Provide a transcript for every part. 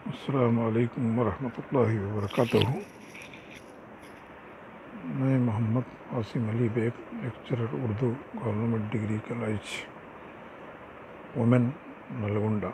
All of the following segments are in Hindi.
अस्सलामु अलैकुम वरहमतुल्लाहि वबरकातुहू। मैं Mohammed Asim Ali Baig, lecturer Urdu, government degree college women, Nalgonda.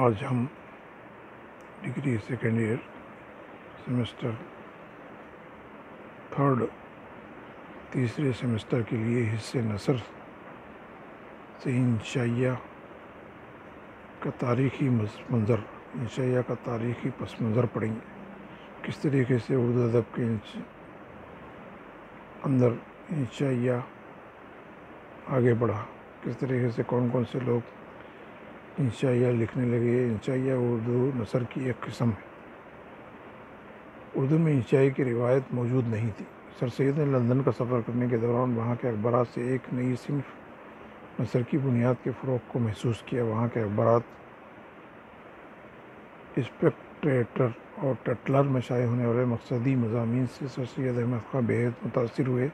आज हम degree second year semester third तीसरे सेमेस्टर के लिए हिस्से नसर से इंशाइया का तारीख़ी मंज़र, इंशाइया का तारीख़ी पस मंज़र पढ़ेंगे। किस तरीके से उर्दू अदब के अंदर इंशाइया आगे बढ़ा, किस तरीके से कौन कौन से लोग इंशाइया लिखने लगे। इंशाइया उर्दू नसर की एक किस्म है। उर्दू में इंशाई की रिवायत मौजूद नहीं थी। सर सैयद ने लंदन का सफ़र करने के दौरान वहाँ के अखबारात से एक नई सिन्फ नसर की बुनियाद के फ़रोग़ को महसूस किया। वहाँ के अखबारात स्पेक्टेटर और टटलर में शाये होने वाले मकसदी मज़ामीन से सर सैयद अहमद ख़ान बेहद मुतासिर हुए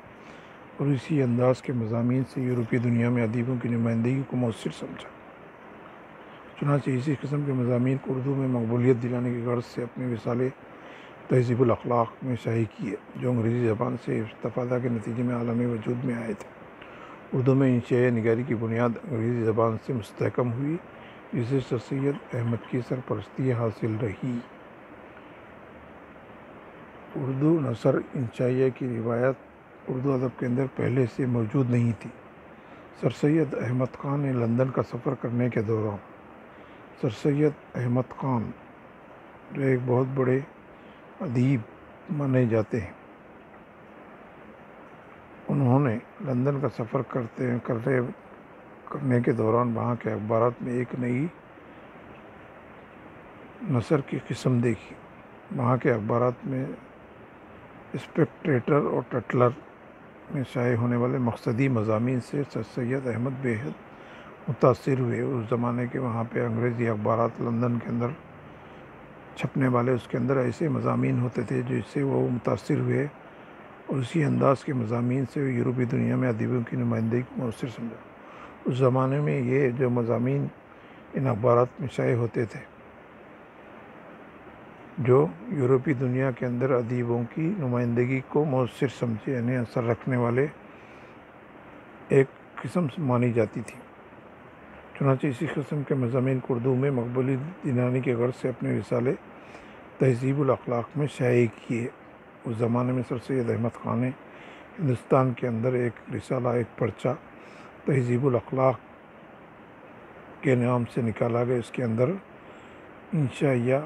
और इसी अंदाज़ के मज़ामीन से यूरोपीय दुनिया में अदीबों की नुमाइंदगी को मौसर समझा। चुनांचे इसी किस्म के मज़ामीन को उर्दू में मकबूलियत दिलाने की गर्ज से अपने रिसाले तहज़ीबुल अखलाक में शाये किए, जो अंग्रेज़ी ज़बान से इस्तिफ़ादा के नतीजे में आलमी वजूद में आए थे। उर्दू में इंशाई निगारी की बुनियाद अंग्रेज़ी ज़बान से मुस्तहकम हुई, जिसे सर सैयद अहमद की सरपरस्ती हासिल रही। उर्दू नसर इंशाइया की रिवायत उर्दू अदब के अंदर पहले से मौजूद नहीं थी। सर सैयद अहमद ख़ान ने लंदन का सफ़र करने के दौरान, सर सैयद अहमद ख़ान जो एक बहुत बड़े अदीब माने जाते हैं, उन्होंने लंदन का सफ़र करने के दौरान वहाँ के अखबारात में एक नई नसर की किस्म देखी। वहाँ के अखबारात में स्पेक्टेटर और टटलर में शाये होने वाले मकसदी मज़ामीन से सर सैयद अहमद बेहद मुतासिर हुए। उस ज़माने के वहाँ पे अंग्रेज़ी अखबारात लंदन के अंदर छपने वाले, उसके अंदर ऐसे मज़ामीन होते थे जिससे वो मुतासिर हुए और उसी अंदाज़ के मज़ामीन से यूरोपीय दुनिया में अदीबों की नुमाइंदगी को मौसर समझा। उस ज़माने में ये जो मज़ामीन इन अखबारात में शाये होते थे, जो यूरोपीय दुनिया के अंदर अदीबों की नुमाइंदगी को मौसर समझे, यानी असर रखने वाले एक किस्म मानी जाती थी। चुनांचे इसी किस्म के मज़ामीन को उर्दू में मकबूलियत दिलाने की गर्ज से अपने रिसाले तहज़ीबुल अखलाक में शाये किए। उस ज़माने में सर सैयद अहमद ख़ान ने हिंदुस्तान के अंदर एक रिसाला, एक पर्चा तहज़ीबुल अखलाक के नाम से निकाला गया। इसके अंदर इंशाइया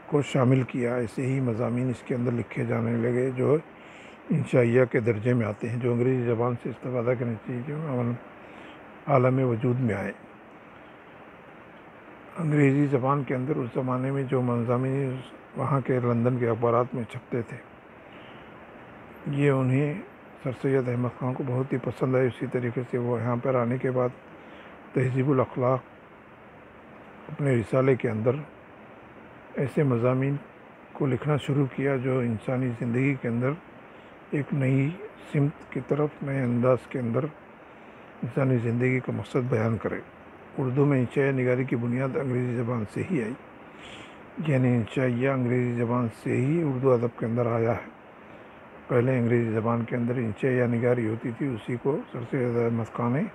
को शामिल किया। ऐसे ही मज़ामीन इसके अंदर लिखे जाने लगे जो इंशाइया के दर्जे में आते हैं, जो अंग्रेज़ी ज़बान से इस्तिफ़ादा के नतीजे में आलम वजूद में आए। अंग्रेज़ी ज़बान के अंदर उस ज़माने में जो मज़ामीन वहाँ के लंदन के अखबारात में छपते थे, ये उन्हें सर सैयद अहमद ख़ान को बहुत ही पसंद आए। इसी तरीके से वो यहाँ पर आने के बाद तहज़ीबुल अखलाक अपने रिसाले के अंदर ऐसे मज़ामीन को लिखना शुरू किया जो इंसानी ज़िंदगी के अंदर एक नई सिमत की तरफ, नए अंदाज़ के अंदर इंसानी ज़िंदगी का मकसद बयान करे। उर्दू में इंशाई निगारी की बुनियाद अंग्रेज़ी ज़बान से ही आई, यानी इंशाइया अंग्रेज़ी ज़बान से ही उर्दू अदब के अंदर आया है। पहले अंग्रेज़ी ज़बान के अंदर इंशाइया निगारी होती थी, उसी को सर सैयद अहमद ख़ान ने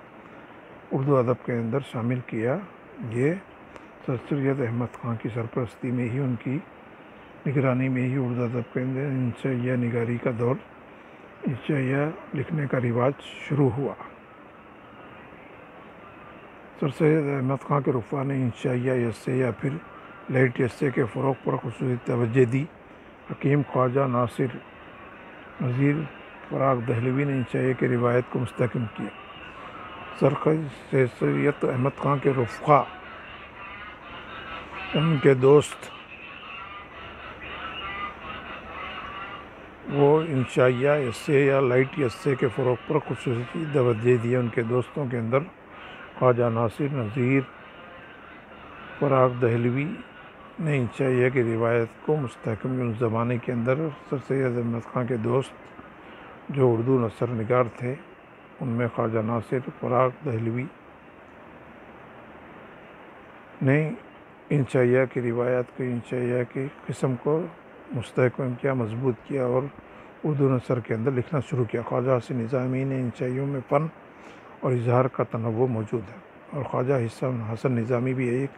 उर्दू अदब के अंदर शामिल किया। ये सर सैयद अहमद ख़ान की सरपरस्ती में ही, उनकी निगरानी में ही उर्दू अदब के अंदर इंशाइया निगारी का दौर, इंशाइया लिखने का रिवाज शुरू हुआ। सर सैयद अहमद ख़ान के रुफ़ा ने इंशाइया यस्से या फिर लाइट यस्से के फ़रोग़ पर ख़ुसूसी तवज्जो दी। हकीम ख्वाजा नासिर नज़ीर फ़राग दहलवी ने इंशाइया की रिवायत को मुस्तहकम किया। सर सैयद अहमद ख़ान के रुफ़ा, उनके दोस्त, वो इंशाइया यस्से या लाइट यस्से के फ़रोग़ पर ख़ुसूसी तवज्जो दिए। उनके दोस्तों के अंदर ख्वाजा नासिर नज़ीर फ़राग दहलवी ने इंशाइया की रिवायत को मुस्तहकम किया। उस ज़माने के अंदर सर सैयद अहमद ख़ान के दोस्त जो उर्दू नसर निगार थे, उनमें ख्वाजा नासिर फ़राग दहलवी ने इंशाइया की रिवायत को, इंशाइया की किस्म को मुस्तहकम किया, मजबूत किया और उर्दू नसर के अंदर लिखना शुरू किया। ख्वाजा हसन निज़ामी ने इंशाइयों में फ़न और इजहार का तनव्वुर मौजूद है, और ख्वाजा हसन निज़ामी भी एक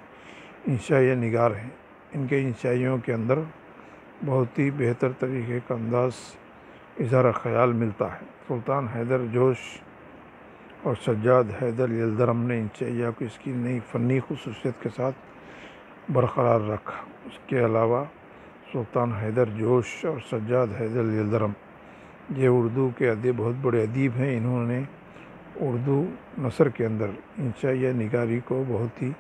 इंशाइया निगार हैं। इनके इंशाइयों के अंदर बहुत ही बेहतर तरीके का अंदाज़ इजहार ख़याल मिलता है। सुल्तान हैदर जोश और सज्जाद हैदर यलदरम ने इंशाइया को इसकी नई फ़नी खुसूसियत के साथ बरकरार रखा। उसके अलावा सुल्तान हैदर जोश और सज्जाद हैदर यलदरम ये उर्दू के अदीब, बहुत बड़े अदीब हैं। इन्होंने उर्दू नसर के अंदर इंशाइया निगारी को बहुत ही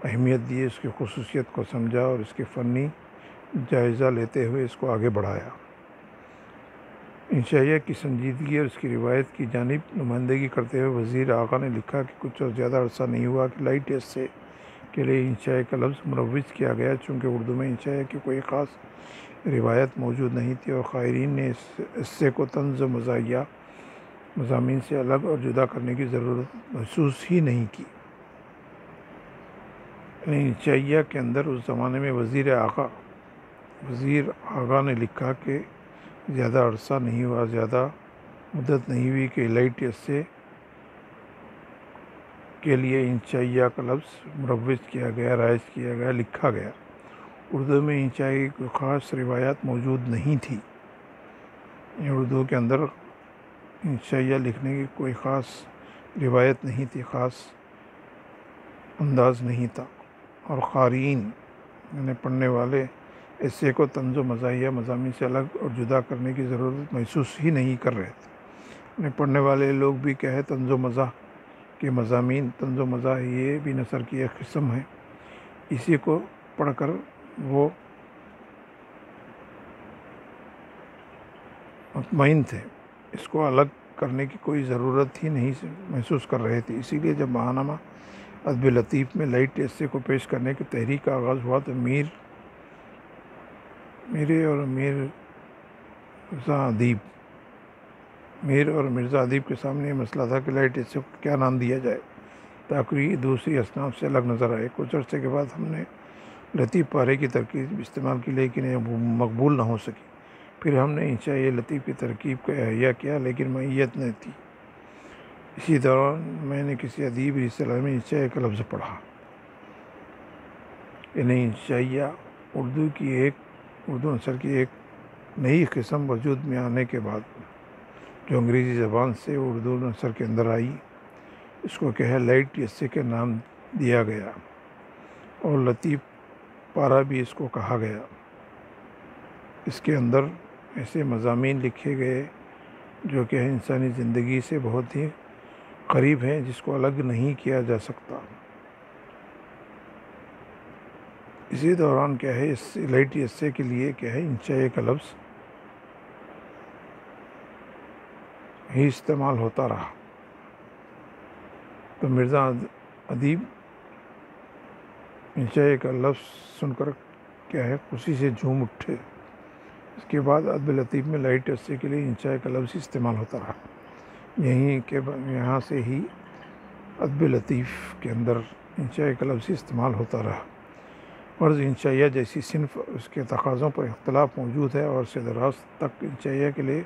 अहमियत दी, इसकी खुसूसियत को समझा और इसके फ़नी जायज़ा लेते हुए इसको आगे बढ़ाया। इंशाइया की संजीदगी और इसकी रिवायत की जानिब नुमाइंदगी करते हुए वज़ीर आगा ने लिखा कि कुछ और ज़्यादा अरसा नहीं हुआ कि लाइट एस्से के लिए इंशाइया का लफ्ज़ मुरव्वज किया गया, चूँकि उर्दू में इंशाइया की कोई ख़ास रिवायत मौजूद नहीं थी और क़ायरीन ने इस एस्से को तंज़ व मज़ाहिया मज़ामीन से अलग और जुदा करने की ज़रूरत महसूस ही नहीं की। इंशाइया के अंदर उस ज़माने में वज़ीर आगा ने लिखा कि ज़्यादा अरसा नहीं हुआ, ज़्यादा मुद्दत नहीं हुई कि लाइट एस्से के लिए इंशाइया का लफ्ज़ मुरव्वज किया गया, राइज किया गया, लिखा गया। उर्दू में इंशाइया की कोई ख़ास रिवायत मौजूद नहीं थी। उर्दू के अंदर इंशाइया लिखने की कोई ख़ास रिवायत नहीं थी, ख़ास अंदाज़ नहीं था, और क़ारीन यानी पढ़ने वाले ऐसे को तंज़ मज़ाहिया मज़ामीन से अलग और जुदा करने की ज़रूरत महसूस ही नहीं कर रहे थे। पढ़ने वाले लोग भी क्या है, तंज़ मज़ाह के मज़ामीन, तंज़ मज़ाह ये भी नसर की एक किस्म है, इसी को पढ़कर वो मुतमईन थे, इसको अलग करने की कोई ज़रूरत ही नहीं महसूस कर रहे थे। इसीलिए जब महानामा अदब लतीफ़ में लाइट एस्से को पेश करने की तहरीक का आगाज़ हुआ तो मीर और मिर्ज़ा अदीब के सामने ये मसला था कि लाइट एस्से को क्या नाम दिया जाए ताकि दूसरी असनाफ से अलग नज़र आए। कुछ अर्से के बाद हमने लतीफ़ पारे की तरकीब इस्तेमाल की, लेकिन यह मकबूल ना हो सकी। फिर हमने इंशाइया लतीफ़ की तरकीब को अहया किया, लेकिन मैयत न थी। इसी दौरान मैंने किसी अदीब रिसाले में इंशाइया का लफ्ज़ पढ़ा। यानी इंशाइया उर्दू नसर की एक नई किस्म वजूद में आने के बाद जो अंग्रेज़ी ज़बान से उर्दू नसर के अंदर आई, इसको क्या है लाइट एस्से के नाम दिया गया और लतीफ़ पारा भी इसको कहा गया। इसके अंदर ऐसे मज़ामीन लिखे गए जो कि इंसानी ज़िंदगी से बहुत ही करीब हैं, जिसको अलग नहीं किया जा सकता। इसी दौरान क्या है, इस लाइट एस्से के लिए क्या है इंशाइया का लफ्ज़ ही इस्तेमाल होता रहा। तो मिर्ज़ा अदीब इंशाइया का लफ्ज़ सुनकर क्या है खुशी से झूम उठे। इसके बाद अदब लतीफ़ में लाइट एस्से के लिए इंशाइया का लफ्ज़ इस्तेमाल होता रहा। यहाँ से ही अदब लतीफ़ के अंदर इंशाइया का लफ्ज़ इस्तेमाल होता रहा। फ़र्ज़ इंशाइया जैसी सिन्फ़ उसके तकाज़ों पर इख्तलाफ मौजूद है और से दराज तक इंशाइया के लिए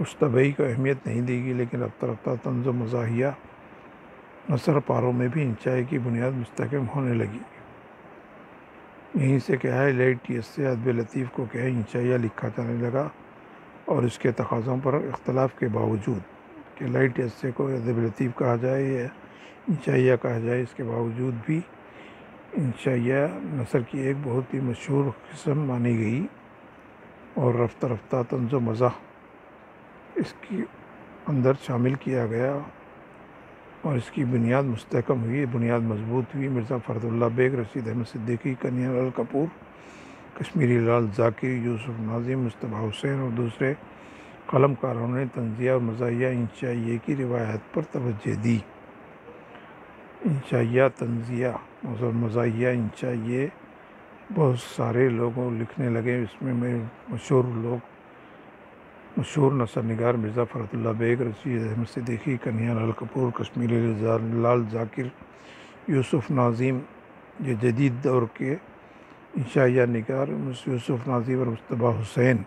उस तबई को अहमियत नहीं दी गई, लेकिन रफ्ता रफ्ता तंज़ मज़ाहिया नसर पारों में भी इंशाइया की बुनियाद मुस्तहकम होने लगी। यहीं से क्या है लाइट एस्से अदब लतीफ़ को क्या है इंशाइया लिखा जाने लगा, और इसके तकाज़ों पर इख्तलाफ के बावजूद कि लाइट एस्से को अदब लतीफ़ कहा जाए या इंशाइया कहा जाए, इसके बावजूद भी इंशाइया नसर की एक बहुत ही मशहूर किस्म मानी गई और रफ्ता रफ्ता तंज़ मज़ाह इसके अंदर शामिल किया गया और इसकी बुनियाद मुस्तहकम हुई, बुनियाद मजबूत हुई। मिर्ज़ा फ़रदुल्लाह बेग, रशीद अहमद सिद्दीकी, कन्हैया लाल कपूर, कश्मीरी लाल ज़ाकिर, यूसुफ नाज़िम, मुस्तफ़ा हुसैन और दूसरे कलमकारों ने तंज़िया और मज़ाहिया इंशाइया की रिवायत पर तवज्जो दी। इंशाइया, तंज़िया और मज़ाहिया इंशाइया बहुत सारे लोगों लिखने लगे। इसमें मशहूर नसर निगार मिर्ज़ा फ़रदुल्लाह बेग, रशीद अहमद सिद्दीकी, कन्हैया लाल कपूर, कश्मीरी लाल ज़ाकिर, यूसुफ नाज़िम ये जदीद दौर के इंशाइया निगार यूसुफ नाज़िम और मुस्तफ़ा हुसैन,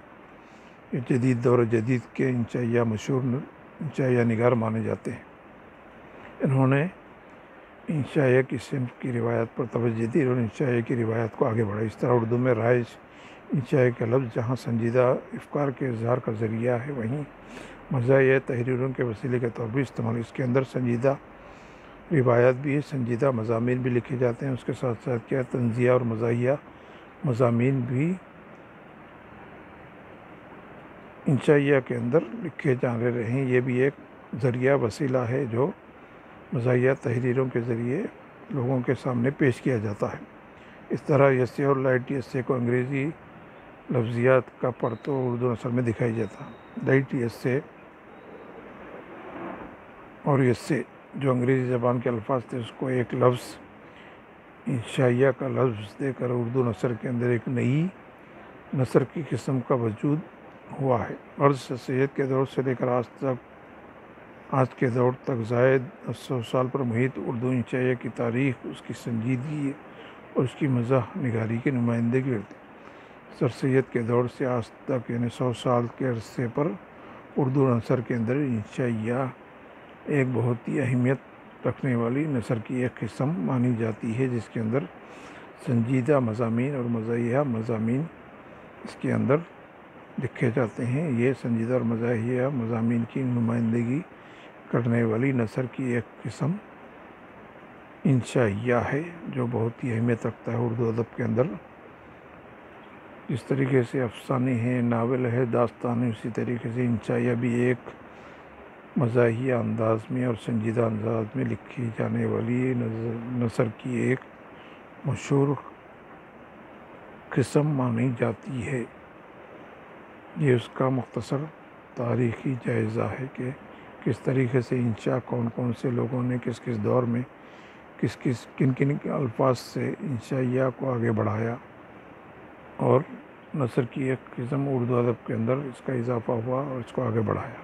ये जदीद दौर जदीद के इंशाइया मशहूर इंशाइया निगार माने जाते हैं। इन्होंने इंशाइया की सिन्फ की रिवायत पर तवज्जो दी और इंशाइया की रिवायत को आगे बढ़ाई। इस तरह उर्दू में राइज इंशाइया का लफ्ज़ जहाँ संजीदा इफ़कार के इज़हार का ज़रिया है, वहीं मज़ाहिया तहरीरों के वसीले के तौर पर इस्तेमाल। इसके अंदर संजीदा रिवायत भी है, संजीदा मज़ामीन भी लिखे जाते हैं। उसके साथ साथ क्या तंज़िया और मज़ाहिया मज़ामीन भी इंशाइया के अंदर लिखे जा रहे हैं। ये भी एक ज़रिया वसीला है जो मज़ाहिया तहरीरों के ज़रिए लोगों के सामने पेश किया जाता है। इस तरह यस्से और लाइट यस्से को अंग्रेज़ी लफ्ज़ियात का पढ़तो उर्दू नस्ल में दिखाई जाता है। लाइट यस्से और यस्से जो अंग्रेज़ी ज़बान के अल्फाज थे, उसको एक लफ्ज़ इंशाइया का लफ्ज़ देकर उर्दू नस्र के अंदर एक नई नस्र की किस्म का वजूद हुआ है। अर्ज़ सैयद के दौर से लेकर आज के दौर तक ज़ायद 100 साल पर मुहित उर्दू इंशाइया की तारीख़, उसकी संजीदगी और उसकी मज़ाह निगारी की नुमाइंदगी करती है। सर सैयद के दौर से आज तक यानी 100 साल के अरसे पर उर्दू नस्र के अंदर इंशाइया एक बहुत ही अहमियत रखने वाली नस्र की एक किस्म मानी जाती है, जिसके अंदर संजीदा मज़ामीन और मज़ाहिया मज़ामीन इसके अंदर लिखे जाते हैं। ये संजीदा और मज़ाहिया मज़ामीन की नुमाइंदगी करने वाली नस्र की एक किस्म इंशाइया है, जो बहुत ही अहमियत रखता है उर्दू अदब के अंदर। जिस तरीके से अफसाने हैं, नावल है, दास्तान है, उसी तरीके से इंशाइया भी एक मज़ाहिया अंदाज में और संजीदा अंदाज में लिखी जाने वाली नस्र की एक मशहूर किस्म मानी जाती है। ये उसका मुख्तसर तारीख़ी जायज़ा है कि किस तरीके से इंशा कौन कौन से लोगों ने किस किस दौर में किन किन अल्फाज से इंशाइया को आगे बढ़ाया और नस्र की एक किस्म उर्दू अदब के अंदर इसका इजाफ़ा हुआ और इसको आगे बढ़ाया।